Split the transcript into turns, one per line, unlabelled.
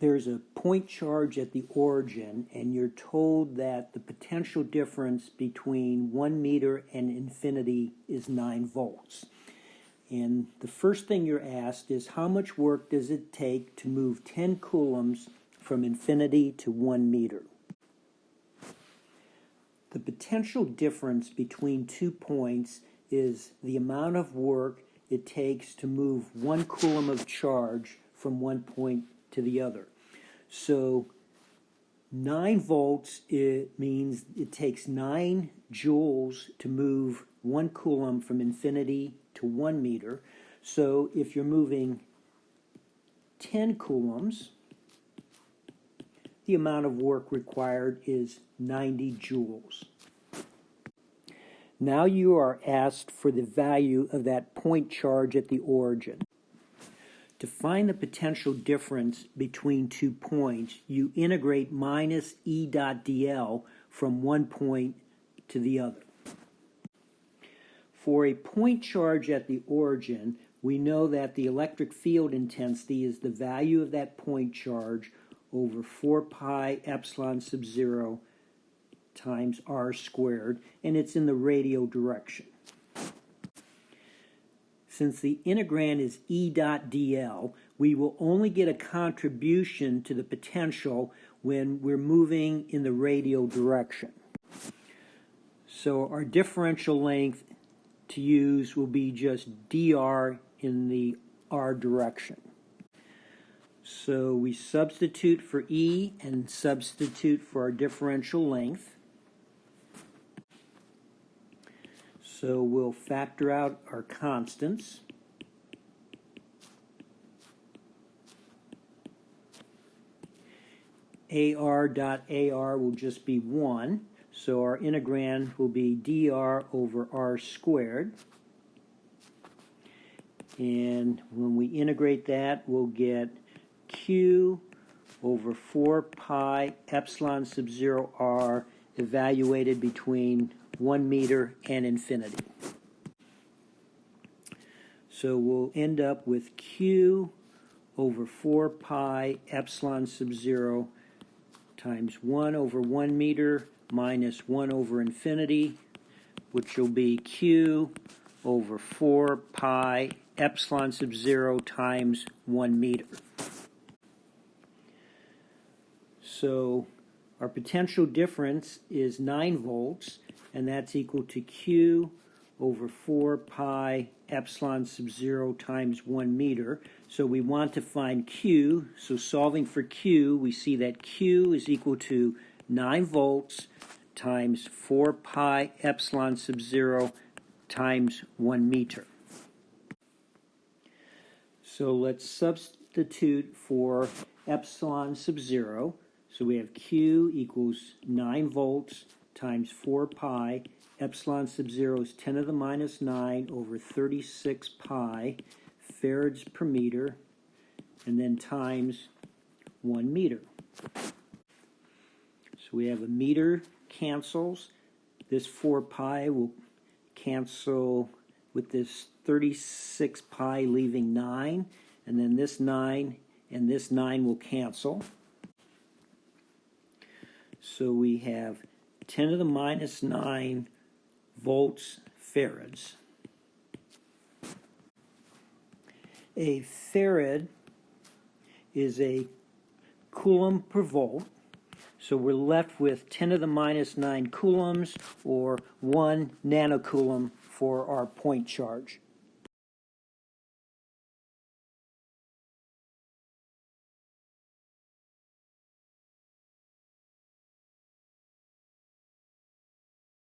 there's a point charge at the origin, and you're told that the potential difference between 1 meter and infinity is 9 volts. And the first thing you're asked is, how much work does it take to move 10 coulombs from infinity to 1 meter? The potential difference between 2 points is the amount of work it takes to move 1 coulomb of charge from one point to the other. So 9 volts, it means it takes 9 joules to move 1 coulomb from infinity to 1 meter. So if you're moving 10 coulombs, the amount of work required is 90 joules. Now you are asked for the value of that point charge at the origin. To find the potential difference between 2 points, you integrate minus E dot dl from one point to the other. For a point charge at the origin, we know that the electric field intensity is the value of that point charge over 4 pi epsilon sub 0 times r squared, and it's in the radial direction. Since the integrand is E dot dl, we will only get a contribution to the potential when we're moving in the radial direction. So our differential length to use will be just dr in the r direction. So we substitute for E and substitute for our differential length. So we'll factor out our constants. AR dot AR will just be 1. So our integrand will be dr over r squared. And when we integrate that, we'll get Q over 4 pi epsilon sub 0 r evaluated between 1 meter and infinity. So we'll end up with Q over 4 pi epsilon sub 0 times 1 over 1 meter minus 1 over infinity, which will be Q over 4 pi epsilon sub 0 times 1 meter. So our potential difference is 9 volts, and that's equal to Q over 4 pi epsilon sub 0 times 1 meter. So we want to find Q, so solving for Q, we see that Q is equal to 9 volts times 4 pi epsilon sub 0 times 1 meter. So let's substitute for epsilon sub 0. So we have Q equals 9 volts times 4 pi. Epsilon sub 0 is 10 to the minus 9 over 36 pi farads per meter, and then times 1 meter. So we have a meter cancels. This 4 pi will cancel with this 36 pi, leaving 9, and then this 9 and this 9 will cancel. So we have 10 to the minus 9 volts farads. A farad is a coulomb per volt. So we're left with 10 to the minus 9 coulombs, or 1 nanocoulomb for our point charge.